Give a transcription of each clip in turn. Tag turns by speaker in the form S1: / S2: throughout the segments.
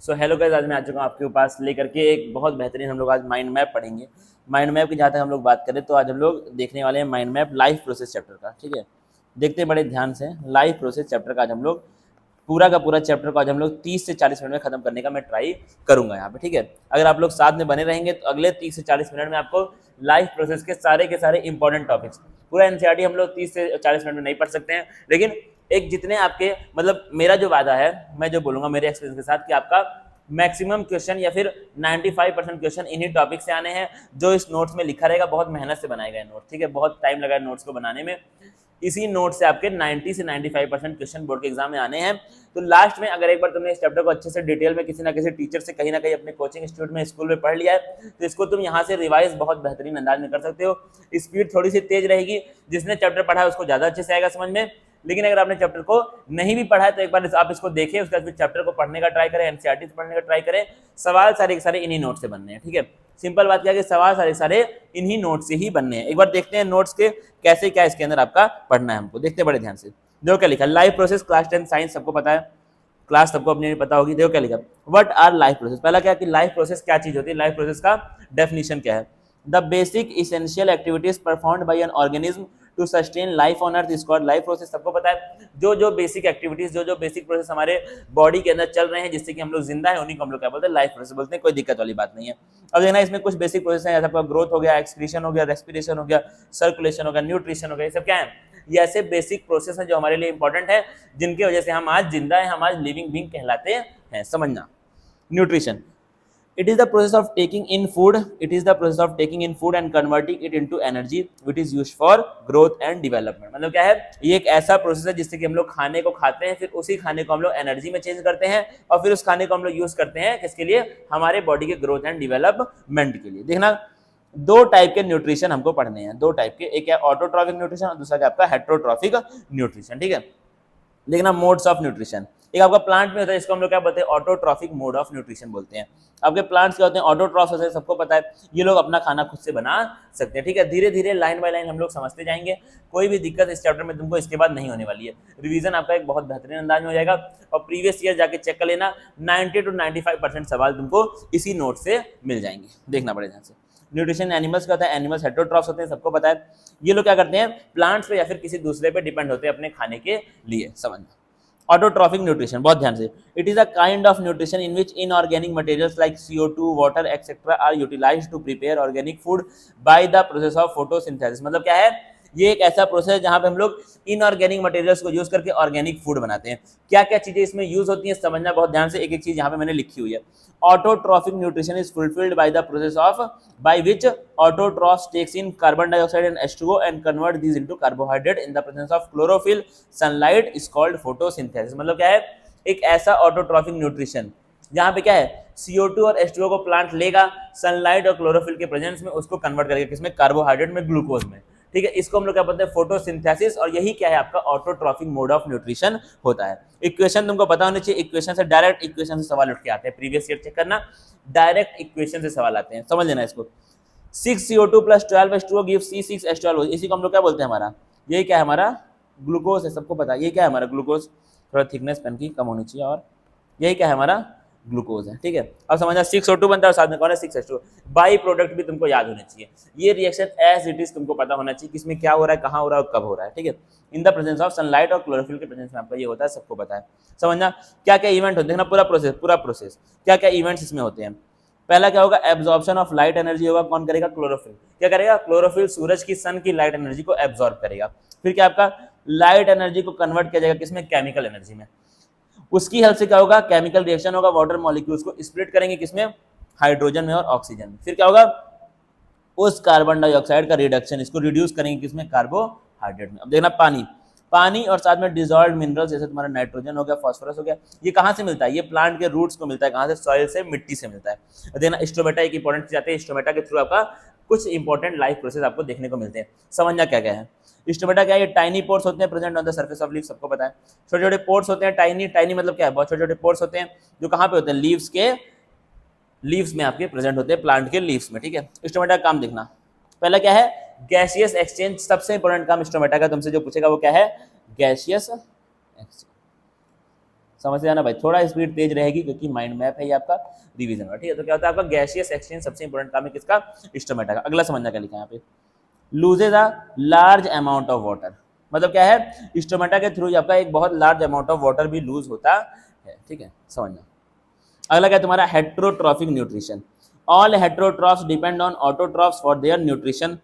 S1: So hello guys, आज मैं आ चुका हूँ आपके पास लेकर के एक बहुत बेहतरीन, हम लोग आज माइंड मैप पढ़ेंगे। माइंड मैप की जहाँ तक हम लोग बात करें तो आज हम लोग देखने वाले हैं mind map life process chapter का। ठीक है, देखते हैं बड़े ध्यान से। लाइफ प्रोसेस चैप्टर का आज हम लोग पूरा का पूरा चैप्टर को आज हम लोग 30 से 40 मिनट में खत्म करने का मैं ट्राई करूंगा यहाँ पे। ठीक है, अगर आप लोग साथ में बने रहेंगे तो अगले 30 से 40 मिनट में आपको लाइफ प्रोसेस के सारे इंपॉर्टेंट टॉपिक्स, पूरा एनसीईआरटी हम लोग 30 से 40 मिनट में नहीं पढ़ सकते हैं, लेकिन एक जितने आपके मतलब मेरा जो वादा है, मैं जो बोलूंगा मेरे एक्सपीरियंस के साथ कि आपका मैक्सिमम क्वेश्चन या फिर 95% क्वेश्चन इन्हीं टॉपिक से आने हैं जो इस नोट्स में लिखा रहेगा। बहुत मेहनत से बनाए गए नोट, ठीक है, बहुत टाइम लगा है नोट्स को बनाने में। इसी नोट से आपके 90 से 95% क्वेश्चन बोर्ड के एग्जाम में आने हैं। तो लास्ट में अगर एक बार तुमने इस चैप्टर को अच्छे से डिटेल में किसी ना किसी टीचर से कहीं ना कहीं अपने कोचिंग इंस्टीट्यूट में, स्कूल में पढ़ लिया है तो इसको तुम यहाँ से रिवाइज बहुत बेहतरीन अंदाज में कर सकते हो। स्पीड थोड़ी सी तेज रहेगी, जिसने चैप्टर पढ़ा है उसको ज्यादा अच्छे से आएगा समझ में। लेकिन अगर आपने चैप्टर को नहीं भी पढ़ा है तो एक बार आप इसको देखें, उसके बाद फिर चैप्टर को पढ़ने का ट्राई करें, एनसीईआरटी से पढ़ने का ट्राई करें। सवाल सारे के सारे इन्हीं नोट से बनने हैं। ठीक है, सिंपल बात क्या है कि सवाल सारे सारे इन्हीं नोट से ही बनने हैं। एक बार देखते हैं नोट्स के कैसे क्या इसके अंदर आपका पढ़ना है, हमको देखते हैं बड़े ध्यान से। देखो क्या लिखा, लाइफ प्रोसेस क्लास 10 साइंस सबको पता है, क्लास सबको अपनी पता होगी। देखो क्या लिखा, व्हाट आर लाइफ प्रोसेस। पहला क्या कि लाइफ प्रोसेस क्या चीज होती है, लाइफ प्रोसेस का डेफिनेशन क्या है। The basic essential activities performed by an organism to sustain life on earth is called life process. सबको पता है जो बेसिक एक्टिविटीज, जो बेसिक प्रोसेस हमारे बॉडी के अंदर चल रहे हैं जिससे कि हम लोग जिंदा है, उन्हीं को हम लोग क्या बोलते हैं, लाइफ प्रोसेस बोलते हैं। कोई दिक्कत वाली बात नहीं है। अब देखना इसमें कुछ बेसिक प्रोसेस हैं, जैसे आपका ग्रोथ हो गया, एक्सक्रीशन हो गया, रेस्पिरेशन हो गया, सर्कुलेशन हो गया, न्यूट्रिशन हो गया, ये सब क्या है, ये ऐसे बेसिक प्रोसेस हैं जो हमारे लिए इंपॉर्टेंट है, जिनकी वजह से हम आज जिंदा हैं, हम आज लिविंग बीइंग कहलाते हैं। समझना, nutrition, it is the process of taking in food, it is the process of taking in food and converting it into energy which is used for growth and development। मतलब क्या है, ये एक ऐसा process है जिससे कि हम लोग खाने को खाते हैं, फिर उसी खाने को हम लोग एनर्जी में चेंज करते हैं और फिर उस खाने को हम लोग यूज करते हैं किसके लिए, हमारे बॉडी के ग्रोथ एंड डेवलपमेंट के लिए। देखना, दो टाइप के न्यूट्रिशन हमको पढ़ने हैं, दो टाइप के, एक है ऑटोट्रॉफिक न्यूट्रिशन और दूसरा क्या आपका हेटेरोट्रॉफिक न्यूट्रिशन। ठीक है, देखना मोड्स ऑफ न्यूट्रिशन, एक आपका प्लांट में होता है, इसको हम लोग क्या बोलते हैं, ऑटोट्रॉफिक मोड ऑफ न्यूट्रिशन बोलते हैं। आपके प्लांट्स क्या होते हैं, ऑटोट्रॉफ होते हैं, सबको पता है, ये लोग अपना खाना खुद से बना सकते हैं। ठीक है, धीरे धीरे लाइन बाय लाइन हम लोग समझते जाएंगे, कोई भी दिक्कत इस चैप्टर में तुमको इसके बाद नहीं होने वाली है। रिवीजन आपका एक बहुत बेहतरीन अंदाज में हो जाएगा और प्रीवियस ईयर जाके चेक कर लेना, 90 to 95% सवाल तुमको इसी नोट से मिल जाएंगे। देखना बड़े ध्यान से। न्यूट्रिशन एनिमल्स का होता है, एनिमल्स हेटेरोट्रॉफ्स होते हैं, सबको पता है। ये लोग क्या करते हैं, प्लांट्स पे या फिर किसी दूसरे पे डिपेंड होते हैं अपने खाने के लिए। समझना, ऑटोट्रॉफिक न्यूट्रिशन बहुत ध्यान से, it is a kind of nutrition in which inorganic materials like CO2, water etcetera are utilised to prepare organic food by the process of photosynthesis. मतलब क्या है, ये एक ऐसा प्रोसेस है जहां पे हम लोग इनऑर्गेनिक मटेरियल्स को यूज करके ऑर्गेनिक फूड बनाते हैं। क्या क्या चीजें इसमें यूज होती हैं समझना बहुत ध्यान से, एक एक चीज यहाँ पे मैंने लिखी हुई है। Autotrophic nutrition is fulfilled by the process of by which autotrophs takes in carbon dioxide and H2O and convert these into carbohydrate in the presence of chlorophyll, sunlight is called photosynthesis। मतलब क्या है, एक ऐसा autotrophic nutrition जहां पे क्या है, CO2 और H2O को प्लांट लेगा, सनलाइट और क्लोरोफिल के प्रेजेंस में उसको कन्वर्ट करेगा किसमें, कार्बोहाइड्रेट में, ग्लूकोज में। ठीक है, इसको हम लोग क्या बोलते हैं, फोटोसिंथेसिस, और यही क्या है आपका ऑटोट्रॉफिक मोड ऑफ न्यूट्रिशन होता है। इक्वेशन तुमको पता होनी चाहिए, इक्वेशन से डायरेक्ट इक्वेशन से सवाल उठ के आते हैं, प्रीवियस ईयर चेक करना, डायरेक्ट इक्वेशन से सवाल आते हैं, समझ लेना इसको। 6CO2 + 12H2O gives C6H12O, इसी को हम लोग क्या बोलते हैं, हमारा यही क्या है, हमारा ग्लूकोज है, सबको पता है ये क्या है हमारा ग्लूकोज। थोड़ा थिकनेस पेन की कम होनी चाहिए, और यही क्या है हमारा ग्लूकोज है। ठीक है, अब समझना 6O2 बनता है और साथ में कौन है, 6H2O। बाई प्रोडक्ट भी तुमको याद होने चाहिए, ये रिएक्शन एज इट इज तुमको पता होना चाहिए किसमें क्या हो रहा है, कहाँ हो रहा है और कब हो रहा है। ठीक है, in the presence of sunlight और क्लोरोफिल के प्रेजेंस में आपका ये होता है, सबको पता है। समझना, क्या क्या इवेंट होते हैं, देखना पूरा प्रोसेस क्या क्या इवेंट्स इसमें होते हैं। पहला क्या होगा, एब्जॉर्प्शन ऑफ लाइट एनर्जी होगा, कौन करेगा, क्लोरोफिल। क्या करेगा, क्लोरोफिल सूरज की, सन की लाइट एनर्जी को एब्जॉर्ब करेगा। फिर क्या आपका लाइट एनर्जी को कन्वर्ट किया जाएगा किसमें, केमिकल एनर्जी में। उसकी हेल्प से क्या होगा, केमिकल रिएक्शन होगा, वाटर मॉलिक्यूल्स को स्प्लिट करेंगे किसमें, हाइड्रोजन में और ऑक्सीजन में। फिर क्या होगा, उस कार्बन डाइऑक्साइड का रिडक्शन, इसको रिड्यूस करेंगे किसमें, कार्बोहाइड्रेट में। अब देखना, पानी और साथ में डिजॉल्व्ड मिनरल्स, जैसे तुम्हारा नाइट्रोजन हो गया, फास्फोरस हो गया, ये कहाँ से मिलता है, ये प्लांट के रूट्स को मिलता है, कहाँ से, सॉइल से, मिट्टी से मिलता है। देखना, स्टोमेटा एक इंपॉर्टेंट चीज आती है, स्टोमेटा के थ्रू आपका कुछ इंपॉर्टेंट लाइफ प्रोसेस आपको देखने को मिलते हैं। समझना क्या क्या है, स्टोमेटा क्या है, ये टाइनी पोर्स होते हैं present on the surface of leaf, सबको पता है। छोटे छोटे पोर्स होते हैं, टाइनी मतलब क्या है, बहुत छोटे छोटे पोर्स होते हैं, जो कहाँ पे होते हैं, लीव्स में आपके प्रेजेंट होते हैं, प्लांट के लीव्स में। ठीक है, स्टोमेटा का काम देखना, पहला क्या है, गैसियस एक्सचेंज, सबसे इंपॉर्टेंट काम स्टोमेटा का तुमसे जो पूछेगा वो क्या है, गैसियस एक्सचेंज। समझ से आना भाई, थोड़ा स्पीड तेज रहेगी क्योंकि माइंड मैप है ये आपका रिवीजन का, ठीक है। तो क्या होता है आपका गैसियस एक्सचेंज सबसे इंपॉर्टेंट काम है किसका, स्टोमेटा का। अगला समझना क्या लिखा है यहाँ पे, loses a large amount of water, मतलब क्या है, स्टोमेटा के थ्रू आपका एक बहुत लार्ज अमाउंट ऑफ वाटर भी लूज होता है, ठीक है, समझना। अगला क्या है तुम्हारा, heterotrophic nutrition, all heterotrophs depend on autotrophs for their nutrition.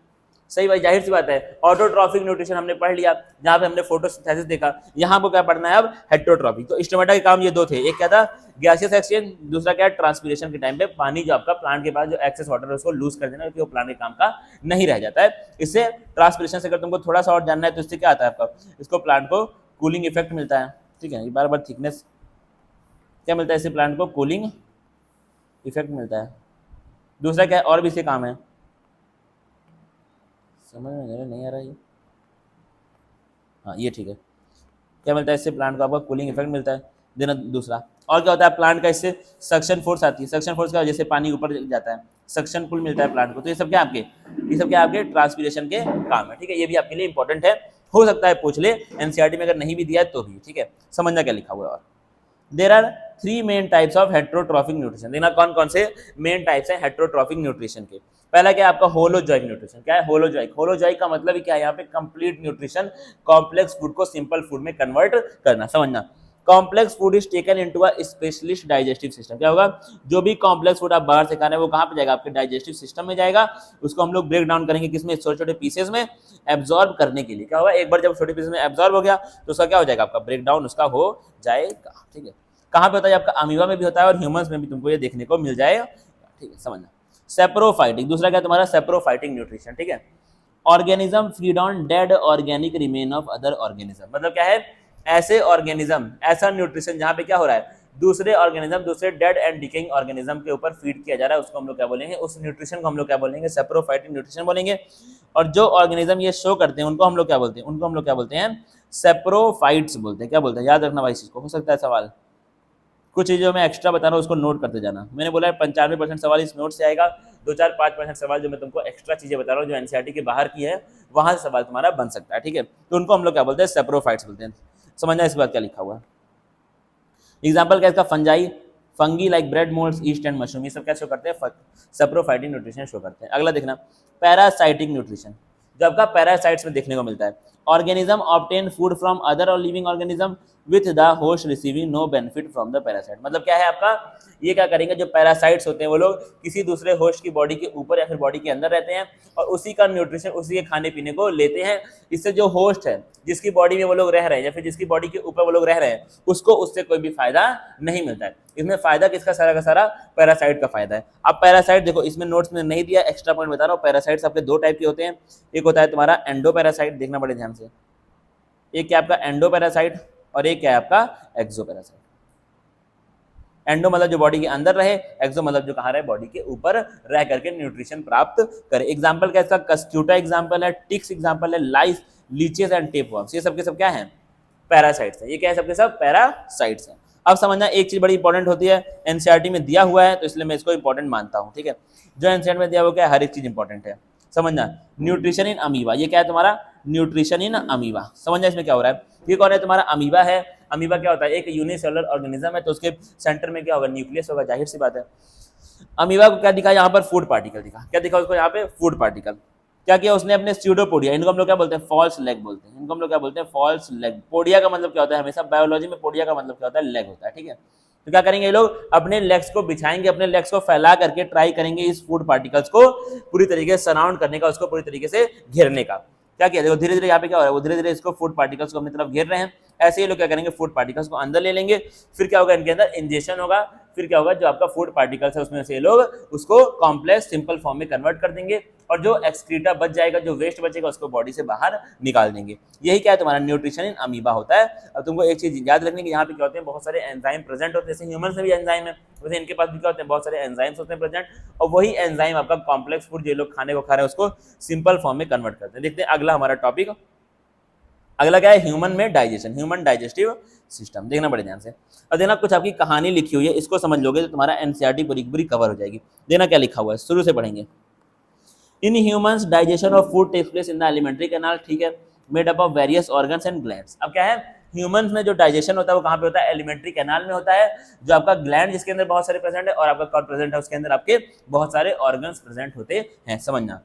S1: सही भाई, जाहिर सी बात है, ऑटोट्रॉफिक न्यूट्रिशन हमने पढ़ लिया, जहां पे हमने फोटोसिंथेसिस देखा, यहाँ पर क्या पढ़ना है अब, हेट्रोट्रॉफिक। तो स्टोमेटा के काम ये दो थे, एक क्या था गैसियस एक्सचेंज, दूसरा क्या है ट्रांसपिरेशन के टाइम पे पानी जो आपका प्लांट के पास जो एक्सेस वाटर है उसको लूज कर देना, क्योंकि वो प्लांट के काम का नहीं रह जाता है। इससे ट्रांसपिरेशन से अगर तुमको थोड़ा सा और जानना है तो इससे क्या आता है आपका, इसको प्लांट को कूलिंग इफेक्ट मिलता है, ठीक है, बार बार थिकनेस क्या मिलता है इससे, प्लांट को कूलिंग इफेक्ट मिलता है। दूसरा क्या है, और भी इसके काम है, समझ में नहीं आ रहा ये, हाँ ये ठीक है, क्या मिलता है इससे, प्लांट को आपका कूलिंग इफेक्ट मिलता है देना। दूसरा और क्या होता है, प्लांट का इससे सक्शन फोर्स आती है, सक्शन फोर्स का वजह से पानी ऊपर जाता है, सक्शन पुल मिलता है प्लांट को। तो ये सब क्या आपके, ये सब क्या आपके ट्रांसपिरेशन के काम है, ठीक है, ये भी आपके लिए इंपॉर्टेंट है, हो सकता है पूछ ले एनसीईआरटी में, अगर नहीं भी दिया है तो भी, ठीक है, समझना क्या लिखा हुआ है। और there are 3 main types of heterotrophic nutrition, देखना कौन कौन से मेन टाइप्स हैं हेट्रोट्रॉफिक न्यूट्रिशन के। पहला क्या है आपका, होलोजॉइक न्यूट्रिशन। क्या है होलोजॉइक, होलोजॉइक का मतलब क्या है, यहाँ पे कंप्लीट न्यूट्रिशन, कॉम्प्लेक्स फूड को सिंपल फूड में कन्वर्ट करना, समझना। Complex food is taken into a specialist digestive system, क्या होगा, जो भी कॉम्प्लेक्स फूड आप बाहर से खा रहे हैं वो कहाँ पे जाएगा, आपके डाइजेस्टिव सिस्टम में जाएगा, उसको हम लोग ब्रेक डाउन करेंगे किसमें, छोटे छोटे पीसेस में एब्जॉर्ब करने के लिए। क्या होगा, एक बार जब छोटे पीसेस में एब्जॉर्ब हो गया तो उसका क्या हो जाएगा, आपका ब्रेक डाउन उसका हो जाएगा, ठीक है। कहाँ पे होता है आपका, अमीबा में भी होता है और ह्यूमंस में भी तुमको ये देखने को मिल जाएगा, ठीक है, समझना। सेप्रोफाइटिक, दूसरा क्या तुम्हारा, सेप्रोफाइटिक न्यूट्रिशन, ठीक है, organism feed on dead organic remain of other organism, मतलब क्या है, ऐसे ऑर्गेनिज्म, ऐसा न्यूट्रिशन जहां पे क्या हो रहा है, दूसरे ऑर्गेनिज्म, दूसरे डेड एंड डिकेइंग ऑर्गेनिज्म के ऊपर फीड किया जा रहा है, उसको हम लोग क्या बोलेंगे, उस न्यूट्रिशन को हम लोग क्या बोलेंगे, सेप्रोफाइटिक न्यूट्रिशन बोलेंगे। और जो ऑर्गेनिज्म ये शो करते हैं उनको हम लोग क्या बोलते हैं, उनको हम लोग क्या बोलते हैं, सेप्रोफाइट्स बोलते हैं। क्या बोलते हैं, याद रखना भाई, इसको हो सकता है सवाल, कुछ चीज़ों में एक्स्ट्रा बता रहा हूँ उसको नोट करते जाना। मैंने बोला है 95% सवाल इस नोट से आएगा, 2-4-5% सवाल जो मैं तुमको एक्स्ट्रा चीज़ें बता रहा हूँ जो एनसीईआरटी के बाहर की है, वहाँ से सवाल तुम्हारा बन सकता है, ठीक है। तो उनको हम लोग क्या बोलते हैं, सेप्रोफाइट्स बोलते हैं, समझना इसके बाद क्या लिखा हुआ है। एग्जाम्पल क्या इसका, fungi, fungi like bread moulds, east and mushroom, ये सब क्या शो करते हैं, सेप्रोफाइटिक न्यूट्रिशन शो करते हैं। अगला देखना, पैरासाइटिक न्यूट्रिशन, जो आपका पैरासाइट्स में देखने को मिलता है, organism obtain food from other और living organism with the host receiving no benefit from the parasite, मतलब क्या है आपका, ये क्या करेंगे, जो पैरासाइट्स होते हैं वो लोग किसी दूसरे होस्ट की बॉडी के ऊपर या फिर बॉडी के अंदर रहते हैं और उसी का न्यूट्रिशन, उसी के खाने पीने को लेते हैं। इससे जो होस्ट है, जिसकी बॉडी में वो लोग रह रहे हैं या फिर जिसकी बॉडी के ऊपर वो लोग रह रहे हैं, उसको उससे कोई भी फायदा नहीं मिलता है। इसमें फायदा किसका सारा का सारा, पैरासाइट का फायदा है। अब पैरासाइट देखो, इसमें नोट्स में नहीं दिया, एक्स्ट्रा पॉइंट बता रहा हूँ। पैरासाइट्स आपके दो टाइप के होते हैं, एक होता है तुम्हारा एंडो पैरासाइट, देखना बड़े ध्यान से, एक क्या आपका एंडो पैरासाइट और एक क्या है आपका एक्सो पैरासाइट। एंडो मतलब जो बॉडी के अंदर रहे, एक्सो मतलब जो कहाँ रहे, बॉडी के ऊपर रह करके न्यूट्रिशन प्राप्त करे। एग्जाम्पल क्या इसका, कस्क्यूटा एग्जाम्पल है, टिक्स एग्जाम्पल है, लाइस, लीचेस एंड टेपवर्म्स, ये सब के सब क्या है, पैरासाइट्स है। ये क्या है, सबके सब पैरासाइट्स है। अब समझना एक चीज बड़ी इंपॉर्टेंट होती है, एनसीईआरटी में दिया हुआ है तो इसलिए मैं इसको इंपॉर्टेंट मानता हूँ, ठीक है। जो एनसीईआरटी में दिया हुआ क्या है, हर एक चीज इंपॉर्टेंट है, समझना। न्यूट्रिशन इन अमीबा, ये क्या है तुम्हारा, न्यूट्रिशन इन अमीबा, समझना इसमें क्या हो रहा है। ये कौन है तुम्हारा, अमीबा है। अमीबा क्या होता है, एक यूनिसेलुलर ऑर्गेनिज्म है, तो उसके सेंटर में क्या होगा, न्यूक्लियस होगा, जाहिर सी बात है। अमीबा को क्या दिखा यहाँ पर, फूड पार्टिकल दिखा, क्या दिखा उसको यहाँ पे, फूड पार्टिकल। क्या किया उसने, अपने स्यूडोपोडिया, इनको हम लोग क्या बोलते हैं, फॉल्स लेग बोलते हैं, इनको हम लोग क्या बोलते हैं, फॉल्स लेग। पोडिया का मतलब क्या होता है, हमेशा बायोलॉजी में पोडिया का मतलब क्या होता है, लेग होता है, ठीक है। तो क्या करेंगे ये लोग, अपने लेग्स को बिछाएंगे, अपने लेग्स को फैला करके ट्राई करेंगे इस फूड पार्टिकल्स को पूरी तरीके से सराउंड करने का, उसको पूरी तरीके से घेरने का। क्या किया, देखो धीरे धीरे यहाँ पे क्या हो रहा है, वो धीरे धीरे इसको फूड पार्टिकल्स को अपनी तरफ घेर रहे हैं। ऐसे ही लोग क्या करेंगे, फूड पार्टिकल्स को अंदर ले लेंगे, फिर क्या होगा, इनके अंदर इंजेक्शन होगा, फिर क्या होगा, जो आपका फूड पार्टिकल्स है उसमें से लोग उसको कॉम्प्लेक्स सिंपल फॉर्म में कन्वर्ट कर देंगे और जो एक्सक्रीटा बच जाएगा, जो वेस्ट बचेगा, उसको बॉडी से बाहर निकाल देंगे। यही क्या है तुम्हारा न्यूट्रिशन इन अमीबा होता है। अब तुमको एक चीज याद रखने की, यहाँ पे क्या होते हैं, बहुत सारे एंजाइम प्रेजेंट होते हैं, जैसे ह्यूमन में भी एंजाइम है, वैसे इनके पास भी क्या होते हैं, बहुत सारे एंजाइम्स होते हैं प्रेजेंट, और वही एंजाइम आपका कॉम्प्लेक्स फूड जो लोग खाने को खा रहे हैं उसको सिंपल फॉर्म में कन्वर्ट करते हैं। देखते हैं अगला हमारा टॉपिक, अगला क्या है, ह्यूमन में डाइजेशन, ह्यूमन डाइजेस्टिव सिस्टम, देखना बड़े ध्यान से। और देखना कुछ आपकी कहानी लिखी हुई है, इसको समझ लोगे तो तुम्हारा एनसीईआरटी पूरी पूरी कवर हो जाएगी। देखना क्या लिखा हुआ है, शुरू से पढ़ेंगे। In humans digestion of food takes place in the alimentary canal, ठीक है, made up of various organs and glands. अब क्या है, ह्यूमंस में जो डाइजेशन होता है वो कहाँ पे होता है, एलिमेंट्री कैनाल में होता है, जो आपका ग्लैंड जिसके अंदर बहुत सारे प्रेजेंट है, और आपका कौन प्रेजेंट है, उसके अंदर आपके बहुत सारे ऑर्गन्स प्रेजेंट होते हैं, समझना।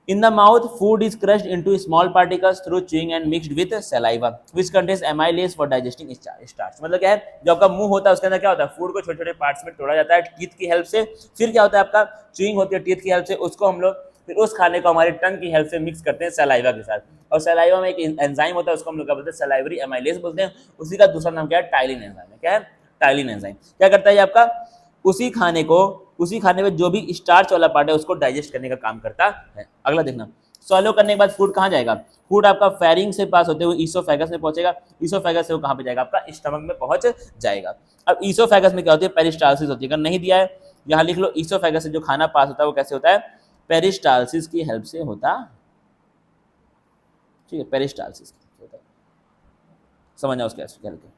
S1: In the mouth, food is crushed into small particles through chewing and mixed with saliva, which contains amylase for digesting starch। मतलब क्या है, जो आपका मुंह होता है उसके अंदर क्या होता है, फूड को छोटे छोटे पार्ट्स में तोड़ा जाता है टीथ की हेल्प से, फिर क्या होता है आपका च्यूइंग होती है टीथ की हेल्प से, उसको हम लोग फिर उस खाने को हमारे टंग की हेल्प से मिक्स करते हैं सलाइवा के साथ, और सलाइवा में एक एंजाइम होता है उसको हम लोग क्या बोलते हैं, सलाइवरी एमाइलेज बोलते हैं, उसी का दूसरा नाम क्या है, टाइलिन एंजाइम है। क्या है, टाइलिन एंजाइम क्या करता है ये आपका, उसी खाने में जो भी स्टार्च वाला पार्ट है उसको डाइजेस्ट करने का काम करता है। अगला देखना, सॉलो करने के बाद फूड कहाँ जाएगा, फूड आपका फेरिंग से पास होते हुए ईसोफेगस में पहुंचेगा, ईसोफेगस से वो कहाँ पे जाएगा, आपका स्टमक में पहुंच जाएगा। अब ईसोफेगस में क्या होती है, पेरिस्टालसिस होती है, अगर नहीं दिया है यहाँ लिख लो, ईसोफेगस से जो खाना पास होता है वो कैसे होता है, पेरिस्टालसिस की हेल्प से होता, ठीक है, पेरिस्टालसिस होता है, समझना उसके क्या लिखे।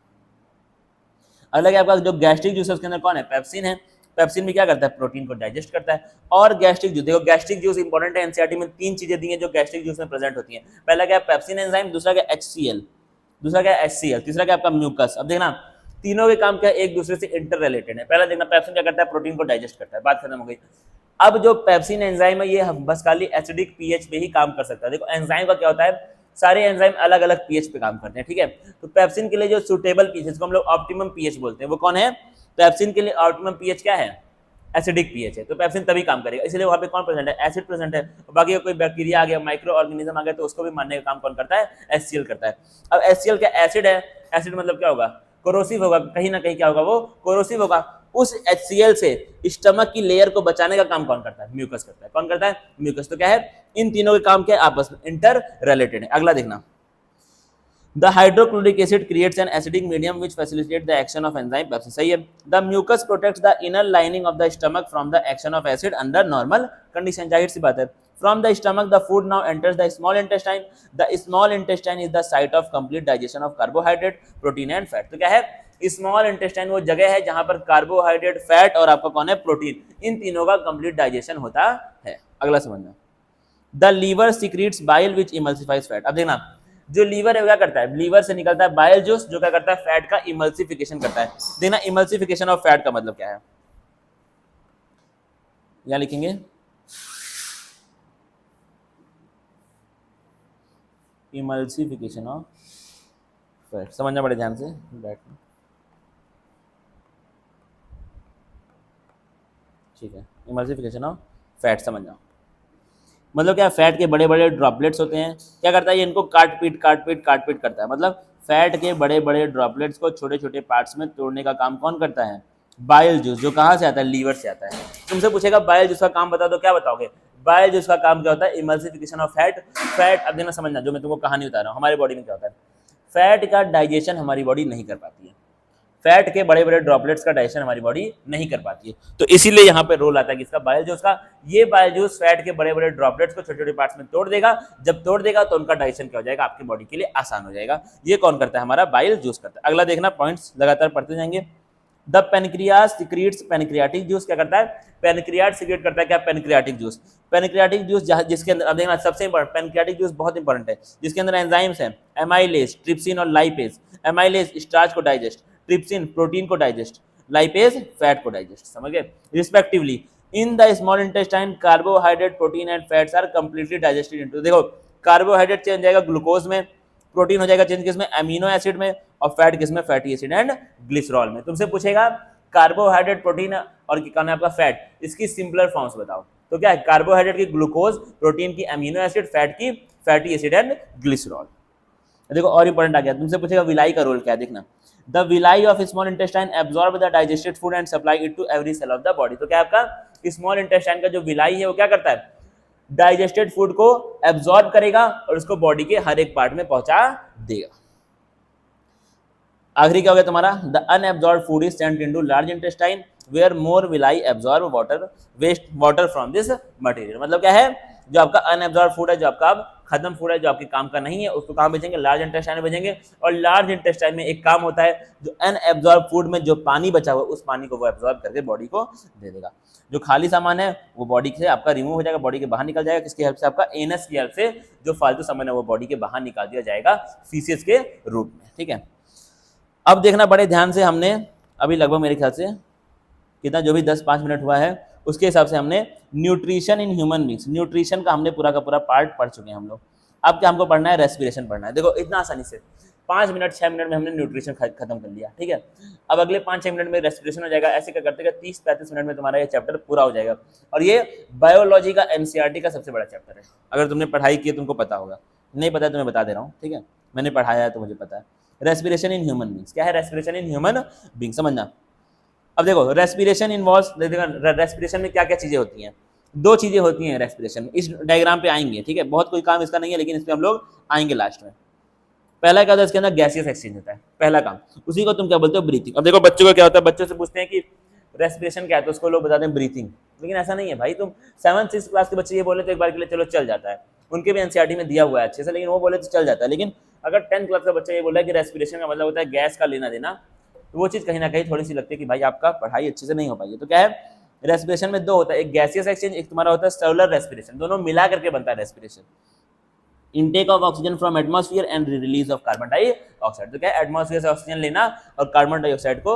S1: अलग है आपका जो गैस्ट्रिक जूस है उसके अंदर कौन है, पेप्सिन है, पेप्सिन भी क्या करता है, प्रोटीन को डाइजेस्ट करता है। और गैस्ट्रिक जूस, देखो गैस्ट्रिक जूस इंपॉर्टेंट है, एनसीईआरटी में 3 चीजें दी हैं जो गैस्ट्रिक जूस में प्रेजेंट होती हैं, पहला क्या है पेप्सिन एंजाइम, दूसरा क्या HCl, दूसरा क्या HCl, तीसरा क्या आपका म्यूकस। अब देखना तीनों के काम क्या एक दूसरे से इंटर रिलेटेड है। पहला देखना पेप्सिन क्या करता है, प्रोटीन को डाइजेस्ट करता है, बात खत्म हो गई। अब जो पेप्सिन एंजाइम है ये बस खाली एसिडिक पीएच पे ही काम कर सकता है। देखो एंजाइम का क्या होता है, सारे एंजाइम अलग अलग पीएच पे काम करते हैं, ठीक है। तो पेप्सिन के लिए जो सुटेबल पीएच, जिसको हम लोग ऑप्टिमम पीएच बोलते हैं, वो कौन है, पेप्सिन के लिए ऑप्टिमम पीएच क्या है, एसिडिक पीएच है, तो पेप्सिन तभी काम करेगा, इसलिए वहां पे कौन प्रेजेंट है, एसिड प्रेजेंट है। बाकी कोई बैक्टीरिया आ गया, माइक्रो ऑर्गेनिज्म आ गया, तो उसको भी मारने का काम कौन करता है, HCl करता है। अब HCl क्या एसिड है, एसिड मतलब क्या होगा, कोरोसिव होगा, कहीं ना कहीं क्या होगा, वो कोरोसिव होगा। उस HCl से स्टमक की लेयर को बचाने का काम कौन करता है, म्यूकस करता है। कौन करता है, म्यूकस। तो क्या है, इन तीनों के काम क्या है, आपस में इंटर रिलेटेड है। अगला देखना, The hydrochloric acid creates an acidic medium which facilitates the action of enzyme pepsin। सही है। The mucus protects the inner lining of the stomach from the action of acid under normal condition। जाहिर सी बात है, from the stomach the food now enters the small intestine। The small intestine is the site of complete digestion of carbohydrate, protein and fat। तो क्या है, small intestine वो जगह है जहां पर कार्बोहाइड्रेट, फैट और आपका कौन है, प्रोटीन, इन तीनों का कंप्लीट डाइजेशन होता है। अगला समझना, the liver secretes bile which emulsifies fat. अब देखना जो लीवर है वो क्या करता है, लीवर से निकलता है बाइल जूस, जो क्या करता है, फैट का इमल्सिफिकेशन करता है। देखना इमल्सिफिकेशन ऑफ फैट का मतलब क्या है, यहां लिखेंगे इमल्सिफिकेशन ऑफ फैट, समझना बड़े ध्यान से, ठीक है, इमल्सिफिकेशन ऑफ फैट समझना मतलब क्या, फैट के बड़े बड़े ड्रॉपलेट्स होते हैं, क्या करता है ये, इनको काट पीट करता है। मतलब फैट के बड़े बड़े ड्रॉपलेट्स को छोटे छोटे पार्ट्स में तोड़ने का काम कौन करता है, बाइल जूस, जो कहाँ से आता है, लीवर से आता है। तुमसे पूछेगा बाइल जूस का काम बता दो, क्या बताओगे, बाइल जूस का काम क्या होता है, इमल्सिफिकेशन ऑफ फैट। फैट अब देना समझना, जो मैं तुमको कहानी बता रहा हूँ, हमारी बॉडी में क्या होता है, फैट का डाइजेशन हमारी बॉडी नहीं कर पाती है, फैट के बड़े बड़े ड्रॉपलेट्स का डाइजेशन हमारी बॉडी नहीं कर पाती है, तो इसीलिए यहाँ पे रोल आता है किसका, बाइल जूस का। ये बाइल जूस फैट के बड़े बड़े ड्रॉपलेट्स को छोटे छोटे पार्ट्स में तोड़ देगा, जब तोड़ देगा तो उनका डाइजेशन क्या हो जाएगा, आपकी बॉडी के लिए आसान हो जाएगा। ये कौन करता है, हमारा बाइल जूस करता है। अगला देखना, पॉइंट्स लगातार पढ़ते जाएंगे। The pancreas secrets pancreatic juice. क्या करता है, पेनक्रियाट सीक्रेट करता है क्या, पेनक्रियाटिक जूस। पेनक्रियाटिक जूस जिसके अंदर, अब देखना सबसे इंपॉर्टेंट, पेनक्रियाटिक जूस बहुत इंपॉर्टेंट है, जिसके अंदर एंजाइम्स हैं, एमाइलेज, ट्रिप्सिन और लाइपेज। एमाइलेज स्टार्च को डाइजेस्ट, ट्रिप्सिन प्रोटीन को डाइजेस्ट, लाइपेज फैट को डाइजेस्ट, समझ गए, respectively. In the small intestine carbohydrate, protein and fats are completely digested into. देखो कार्बोहाइड्रेट चेंज जाएगा ग्लूकोज में, प्रोटीन हो जाएगा चेंज किसमें, अमीनो एसिड में, और फैट किसमें, फैटी एसिड एंड ग्लिसरॉल में। तुमसे पूछेगा कार्बोहाइड्रेट, प्रोटीन और क्या नाम है आपका फैट, इसकी सिंपलर फॉर्म्स बताओ, तो क्या है, कार्बोहाइड्रेट की ग्लूकोज, प्रोटीन की अमीनो एसिड, फैट की फैटी एसिड एंड ग्लिसरॉल। देखो और इंपॉर्टेंट आ गया, तुमसे पूछेगा विलाई का रोल क्या है, देखना the villi of small intestine absorb the digested food and supply it to every cell of the body. तो क्या आपका स्मॉल इंटेस्टाइन का जो विलाई है वो क्या करता है, डाइजेस्टेड फूड को एब्जॉर्ब करेगा और उसको बॉडी के हर एक पार्ट में पहुंचा देगा। आखिरी क्या हो गया तुम्हारा, the unabsorb food is sent into large intestine where more villi absorb water, waste water from this material. मतलब क्या है, जो आपका अनएब्जॉर्ब फूड है, जो आपका अब खत्म फूड है, जो आपके काम का नहीं है, उसको कहाँ भेजेंगे, लार्ज इंटेस्टाइन में भेजेंगे। और लार्ज इंटेस्टाइन में एक काम होता है, जो अनएब्जॉर्ब फूड में जो पानी बचा हुआ है उस पानी को वो एब्जॉर्ब करके बॉडी को दे देगा। जो खाली सामान है वो बॉडी से आपका रिमूव हो जाएगा, बॉडी के बाहर निकल जाएगा। किसकी हेल्प से, आपका एनस की हेल्प से जो फालतू सामान है वो बॉडी के बाहर निकाल दिया जाएगा फीसेस के रूप में। ठीक है, अब देखना बड़े ध्यान से, हमने अभी लगभग मेरे ख्याल से कितना जो भी 10-5 मिनट हुआ है उसके हिसाब से हमने nutrition in human beings, nutrition का हमने पूरा का पूरा पार्ट पढ़ चुके हैं हम लोग। अब क्या हमको पढ़ना है, रेस्पिरेशन पढ़ना है। देखो इतना आसानी से 5 मिनट 6 मिनट में हमने न्यूट्रिशन खत्म कर लिया। ठीक है, अब अगले 5-6 मिनट में रेस्पिरेशन हो जाएगा। ऐसे क्या करते हैं 30-35 मिनट में तुम्हारा ये चैप्टर पूरा हो जाएगा। और ये बायोलॉजी का एनसीईआरटी का सबसे बड़ा चैप्टर है। अगर तुमने पढ़ाई की तुमको पता होगा, नहीं पता है तो मैं बता दे रहा हूँ। ठीक है, मैंने पढ़ाया है तो मुझे पता है। रेस्पिरेशन इन ह्यूमन बींग्स, क्या है रेस्पिरेशन इन ह्यूमन बींग, समझना। अब देखो रेस्पिरेशन इन्वॉल्व्स, रेस्पिरेशन में क्या क्या चीजें होती हैं, 2 चीजें होती हैं रेस्पिरेशन में। इस डायग्राम पे आएंगे। ठीक है, बहुत कोई काम इसका नहीं है लेकिन इस पे हम लोग आएंगे लास्ट में। पहला क्या होता है, इसके अंदर गैसियस एक्सचेंज होता है, पहला काम। उसी को तुम क्या बोलते हो, ब्रीथिंग। अब देखो बच्चों को क्या होता है, बच्चों से पूछते हैं कि रेस्पिरेशन क्या है तो उसको लोग बताते हैं ब्रीथिंग, लेकिन ऐसा नहीं है भाई। तुम 7-6 क्लास के बच्चे ये बोले तो एक बार के लिए चलो चल जाता है, उनके भी एनसीईआरटी में दिया हुआ है अच्छे से, लेकिन वो बोले तो चल जाता है। लेकिन अगर 10th क्लास का बच्चा ये बोला है कि रेस्पिरेशन का मतलब होता है गैस का लेना देना, तो वो चीज़ कहीं ना कहीं थोड़ी सी लगती है कि भाई आपका पढ़ाई अच्छे से नहीं हो पाई है। तो क्या है, रेस्पिरेशन में 2 होता है, एक गैसियस एक्सचेंज, एक तुम्हारा होता है सेलुलर रेस्पिरेशन। दोनों मिला करके बनता है respiration. Intake of oxygen from atmosphere and release of carbon dioxide. तो क्या है, एटमॉस्फेयर से ऑक्सीजन लेना और कार्बन डाइऑक्साइड को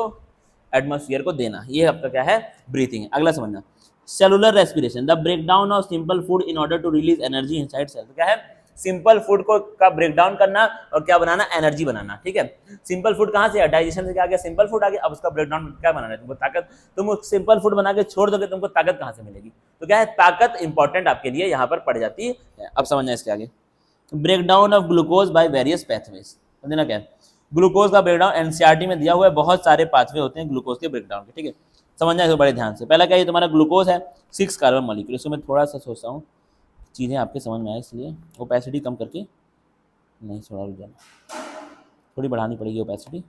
S1: एटमॉस्फेयर को देना, ये आपका क्या है, ब्रीथिंग है। अगला समझना, cellular respiration, the breakdown of simple food in order to release energy inside cell. तो क्या है, सिंपल फूड को का ब्रेकडाउन करना और क्या बनाना, एनर्जी बनाना। ठीक है, सिंपल फूड कहाँ से, डाइजेशन से क्या आ गया, सिंपल फूड आ गया। अब उसका ब्रेकडाउन क्या बनाना है तुमको, ताकत। तुम सिंपल फूड बना के छोड़ दोगे, तुमको ताकत कहाँ से मिलेगी। तो क्या है, ताकत इंपॉर्टेंट आपके लिए यहाँ पर पड़ जाती है। अब समझना इसके आगे, breakdown of glucose by various pathways. समझना क्या है, ग्लूकोज का ब्रेकडाउन एनसीईआरटी में दिया हुआ है, बहुत सारे पाथवे होते हैं ग्लूकोज के ब्रेकडाउन के। ठीक है, समझना इसको बड़े ध्यान से। पहला क्या है, तुम्हारा ग्लूकोज है 6 कार्बन मॉलिक्यूल। इसको मैं थोड़ा सा सोचता हूँ चीज़ें आपके समझ में आए, इसलिए ओपेसिटी कम करके, नहीं थोड़ा रुक जाना, थोड़ी बढ़ानी पड़ेगी ओपेसिटी,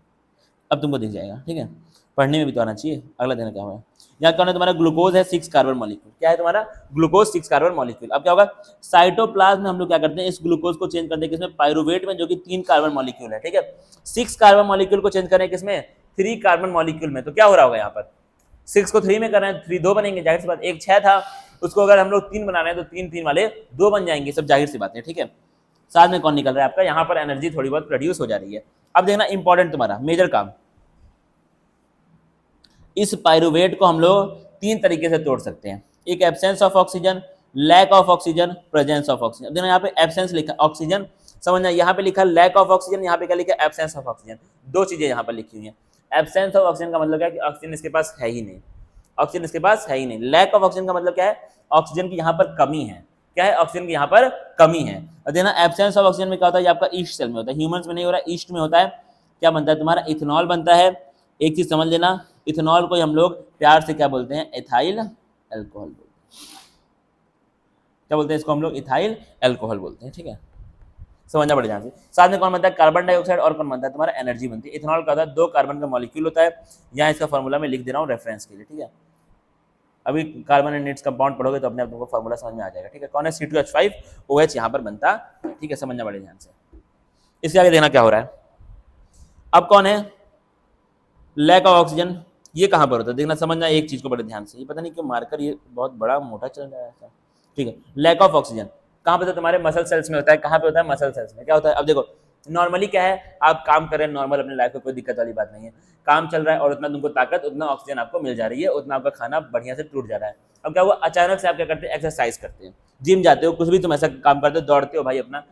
S1: अब तुमको दिख जाएगा। ठीक है, पढ़ने में भी तो आना चाहिए। अगला देना क्या हुआ है, यहाँ क्या तुम्हारा ग्लूकोज है 6 कार्बन मॉलिक्यूल। क्या है तुम्हारा, ग्लूकोज 6 कार्बन मॉलिक्यूल। अब क्या होगा, साइटोप्लाज्म में हम लोग क्या करते हैं, इस ग्लूकोज को चेंज करते हैं किसमें, पायरुवेट में, जो कि 3 कार्बन मॉलिक्यूल है। ठीक है, 6 कार्बन मॉलिक्यूल को चेंज करें किसमें, 3 कार्बन मॉलिक्यूल में। तो क्या हो रहा होगा यहाँ पर, 6 को 3 में कर रहे हैं, 3 2 बनेंगे, जाहिर सी बात। एक 6 था, उसको अगर हम लोग 3 बना रहे हैं तो 3 वाले 2 बन जाएंगे, सब जाहिर सी बात है। ठीक है, साथ में कौन निकल रहा है आपका, यहाँ पर एनर्जी थोड़ी बहुत प्रोड्यूस हो जा रही है। अब देखना इंपॉर्टेंट तुम्हारा मेजर काम, इस पायरुवेट को हम लोग 3 तरीके से तोड़ सकते हैं। एक absence of oxygen, lack of oxygen, presence of oxygen. देखना यहाँ पे एब्सेंस लिखा ऑक्सीजन, समझना यहाँ पे लिखा लैक ऑफ ऑक्सीजन, यहाँ पे क्या लिखा एब्सेंस ऑफ ऑक्सीजन। 2 चीजें यहाँ पर लिखी हुई हैं। एब्सेंस ऑफ ऑक्सीजन का मतलब क्या है कि ऑक्सीजन इसके पास है ही नहीं, ऑक्सीजन इसके पास है ही नहीं। लैक ऑफ ऑक्सीजन का मतलब क्या है, ऑक्सीजन की यहाँ पर कमी है। क्या है, ऑक्सीजन की यहाँ पर कमी है। और देखना एब्सेंस ऑफ ऑक्सीजन में क्या होता है, ये आपका ईस्ट सेल में होता है, ह्यूमंस में नहीं हो रहा है, ईस्ट में होता है। क्या बनता है तुम्हारा, इथेनॉल बनता है। एक चीज समझ लेना, इथेनॉल को हम लोग प्यार से क्या बोलते हैं, एथाइल अल्कोहल बोलते हैं। क्या बोलते हैं इसको हम लोग, इथाइल अल्कोहल बोलते हैं। ठीक है, समझना पड़ेगा ध्यान से। साथ में कौन बनता है, कार्बन डाइऑक्साइड, और कौन बनता है तुम्हारा, एनर्जी बनती है। इथेनॉल का होता है 2 कार्बन का मॉलिक्यूल होता है, यहाँ इसका फॉर्मूला मैं लिख दे रहा हूँ रेफरेंस के लिए। ठीक है, अभी कार्बन एंड नीड्स का बॉन्ड पढ़ोगे तो अपने आप तुमको फॉर्मूला समझ में आ जाएगा। ठीक है, कौन है, C2H5OH यहाँ पर बनता है। ठीक है, समझना बड़े ध्यान से। इसके आगे देखना क्या हो रहा है। अब कौन है, लैक ऑफ ऑक्सीजन, ये कहाँ पर होता है देखना, समझना एक चीज को बड़े ध्यान से। ये पता नहीं क्यों मार्कर ये बहुत बड़ा मोटा चल रहा है ऐसा। ठीक है, लैक ऑफ ऑक्सीजन कहाँ पे होता है, तुम्हारे मसल सेल्स में होता है। कहाँ पे होता है, मसल सेल्स में। क्या होता है, अब देखो नॉर्मली क्या है, आप काम कर रहे हैं नॉर्मल अपने लाइफ में, कोई दिक्कत वाली बात नहीं है, काम चल रहा है और उतना तुमको ताकत, उतना ऑक्सीजन आपको मिल जा रही है, उतना आपका खाना बढ़िया से टूट जा रहा है। अब क्या हुआ, अचानक से आप क्या करते हैं, एक्सरसाइज करते हैं, जिम जाते हो, कुछ भी तुम ऐसा काम करते हो, दौड़ते हो भाई अपना,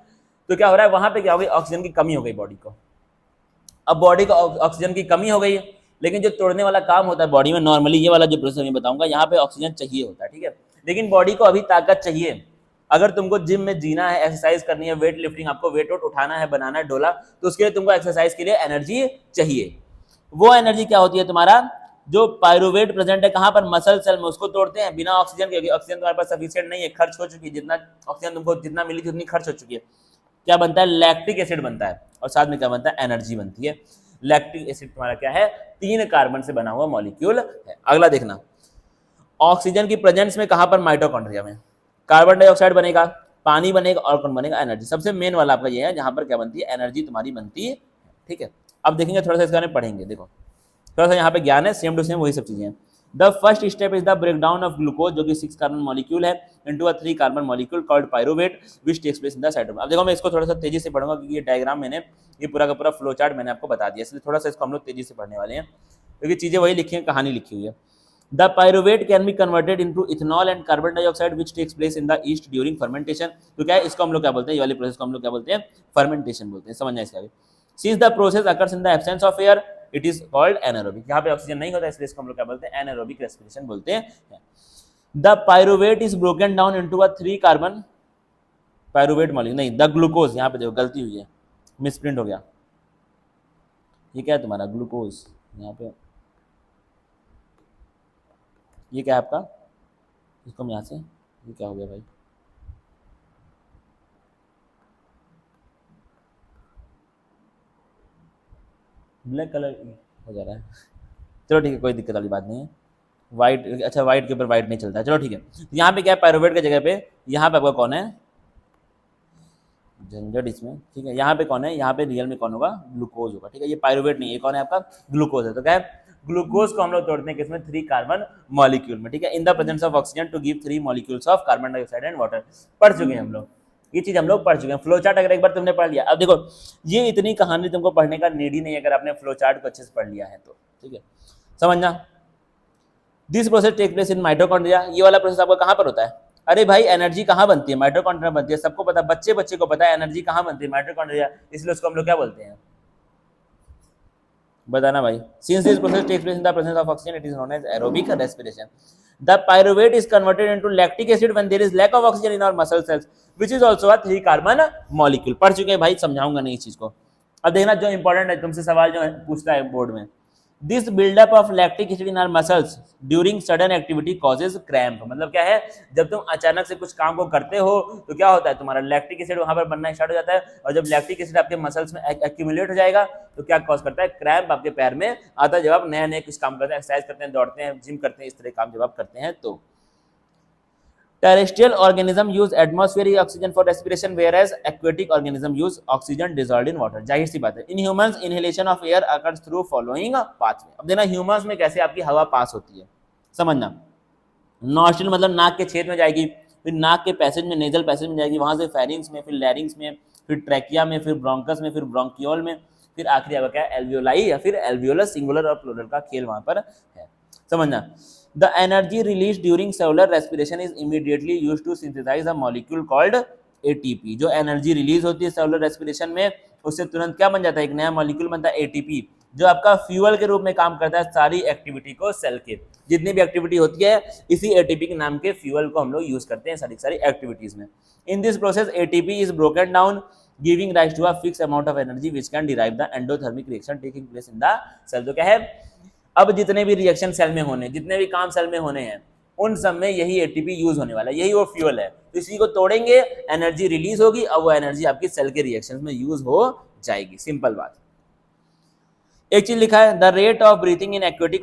S1: तो क्या हो रहा है, वहां पे क्या हो गई, ऑक्सीजन की कमी हो गई बॉडी को। अब बॉडी को ऑक्सीजन की कमी हो गई है, लेकिन जो तोड़ने वाला काम होता है बॉडी में, नॉर्मली ये वाला जो प्रोसेस मैं बताऊंगा, यहाँ पे ऑक्सीजन चाहिए होता है। ठीक है, लेकिन बॉडी को अभी ताकत चाहिए। अगर तुमको जिम में जीना है, एक्सरसाइज करनी है, वेट लिफ्टिंग, आपको वेट उठाना है, बनाना है डोला, तो उसके लिए तुमको एक्सरसाइज के लिए एनर्जी चाहिए। वो एनर्जी क्या होती है, तुम्हारा जो पायरुवेट प्रेजेंट है कहाँ पर, मसल सेल में, उसको तोड़ते हैं बिना ऑक्सीजन के। ऑक्सीजन तुम्हारे पास सफिशिएंट नहीं है, खर्च हो चुकी है, जितना ऑक्सीजन तुमको जितना मिली थी उतनी खर्च हो चुकी है। क्या बनता है, लैक्टिक एसिड बनता है, और साथ में क्या बनता है, एनर्जी बनती है। लैक्टिक एसिड तुम्हारा क्या है, 3 कार्बन से बना हुआ मॉलिक्यूल है। अगला देखना, ऑक्सीजन की प्रेजेंस में कहां पर, माइटोकॉन्ड्रिया में। कार्बन डाइऑक्साइड बनेगा, पानी बनेगा और कौन बनेगा, एनर्जी। सबसे मेन वाला आपका ये है जहां पर क्या बनती है, एनर्जी तुम्हारी बनती है, ठीक है। अब देखेंगे थोड़ा सा इसके बारे में पढ़ेंगे, देखो थोड़ा सा यहाँ पे ज्ञान है, सेम टू सेम वही सब चीजें हैं। The first step is the breakdown of glucose, जो कि 6 कार्बन मॉलिक्यूल है, into a 3 carbon molecule called pyruvate which takes place in the cytoplasm. अब देखो मैं इसको थोड़ा सा तेजी से पढ़ूंगा क्योंकि ये डायग्राम मैंने, ये पूरा का पूरा फ्लो चार्ट मैंने आपको बता दिया, इसलिए थोड़ा सा इसको हम लोग तेजी से पढ़ने वाले हैं क्योंकि चीजें वही लिखी हैं, कहानी लिखी हुई है। The pyruvate can be converted into ethanol and carbon dioxide which takes place in the yeast during fermentation. तो क्या है, इसको हम लोग क्या बोलते हैं, ये वाली प्रोसेस को हम लोग क्या बोलते हैं, फर्मेंटेशन बोलते हैं, समझना इसका भी। Since the process occurs in the absence of air it is called anaerobic. यहाँ पे ऑक्सीजन नहीं होता इसलिए इसको हम लोग क्या बोलते हैं, एनारोबिक रेस्पिरेशन बोलते हैं। The pyruvate is broken down into a 3 carbon pyruvate molecule, नहीं द ग्लूकोज, यहाँ पे देखो गलती हुई है, मिसप्रिंट हो गया, ये क्या है तुम्हारा ग्लूकोज, यहाँ पे ये क्या है आपका, इसको हम यहाँ से, ये क्या हो गया भाई, ब्लैक कलर हो जा रहा है, चलो ठीक है कोई दिक्कत वाली बात नहीं है। वाइट, अच्छा वाइट के ऊपर वाइट नहीं चलता है, चलो ठीक है। यहाँ पे क्या है, पायरुवेट की जगह पे यहाँ पे आपका कौन है, झंझट इसमें, ठीक है। यहाँ पे कौन है, यहाँ पे रियल में कौन होगा, ग्लूकोज होगा, ठीक है। ये पायरुवेट नहीं है, ये कौन है आपका, ग्लूकोज है। तो क्या है, ग्लूकोज को हम लोग तोड़ते हैं किसमें, 3 कार्बन मॉलिक्यूल में, ठीक है। In the presence of oxygen to give 3 molecules of carbon dioxide and water. पढ़ चुके हैं हम लोग, ये चीज हम लोग पढ़ चुके हैं। फ्लो चार्ट अगर एक बार तुमने पढ़ लिया, अब देखो ये इतनी कहानी तुमको पढ़ने का नीड ही नहीं है अगर आपने फ्लो चार्ट को अच्छे से पढ़ लिया है तो, ठीक है, समझना। This process take place in mitochondria, ये वाला प्रोसेस आपका कहाँ पर होता है, अरे भाई एनर्जी कहाँ बनती है, माइटोकॉन्ड्रिया बनती है, सबको पता, बच्चे बच्चे को पता है एनर्जी कहाँ बनती है, माइटोकॉन्ड्रिया, इसलिए उसको हम लोग क्या बोलते हैं, बताना भाई। Since this process takes place in the presence of oxygen it is known as aerobic respiration. The pyruvate is converted into lactic acid when there is lack of oxygen in our muscle cells which is also a 3 carbon molecule. पढ़ चुके हैं भाई, समझाऊंगा नहीं इस चीज को। अब देखना जो इंपॉर्टेंट है, तुमसे सवाल जो है पूछता है बोर्ड में, this buildup of lactic acid in our muscles during sudden activity causes cramp. मतलब क्या है, जब तुम अचानक से कुछ काम को करते हो तो क्या होता है, तुम्हारा लैक्टिक एसिड वहां पर बनना स्टार्ट हो जाता है, और जब लैक्टिक एसिड आपके मसल्स में एक्यूमुलेट हो जाएगा तो क्या कॉज करता है, क्रैम्प आपके पैर में आता है। जब आप नए नए कुछ काम करते हैं, एक्सरसाइज करते हैं, दौड़ते हैं, जिम करते हैं, इस तरह काम जब आप करते हैं तो। Terrestrial organism use atmospheric oxygen for respiration, whereas aquatic organism use oxygen dissolved in water। जाहिर सी बात है। In humans, inhalation of air occurs through following pathway। अब देना ह्यूमंस में कैसे आपकी हवा पास होती है, समझना। नॉस्ट्रिल मतलब नाक के छेद में जाएगी, फिर नाक के पैसेज में, नेजल पैसेज में जाएगी, वहां से फेरिंग्स में, फिर लैरिंग्स में, फिर ट्रैकिया में, फिर ब्रोंकस में, फिर ब्रोंकियोल में, फिर आखिरी आपका क्या है, एल्वियोलाई या फिर एल्वियोलस, सिंगुलर और प्लूरल का खेल वहां पर है, समझना। The energy released during cellular respiration is immediately used to synthesize a molecule called ATP। जो एनर्जी रिलीज होती है सेलुलर रेस्पिरेशन में, उससे तुरंत क्या बन जाता है, एक नया मॉलिक्यूल बनता है ATP, जो आपका फ्यूल के रूप में काम करता है सारी एक्टिविटी को, सेल के जितनी भी एक्टिविटी होती है इसी ATP के नाम के फ्यूल को हम लोग यूज करते हैं सारी एक्टिविटीज में। In this process ATP is broken down giving rise to a fixed amount of energy which can derive the endothermic reaction taking place in the cell। तो क्या है, अब जितने भी रिएक्शन सेल में होने, जितने भी काम सेल में होने हैं, उन सब में यही ATP यूज होने वाला है, यही वो फ्यूल है। तो इसी को तोड़ेंगे, एनर्जी रिलीज होगी, अब वो एनर्जी आपकी सेल के रिएक्शन में यूज हो जाएगी, सिंपल बात। एक चीज लिखा है, the rate of breathing in aquatic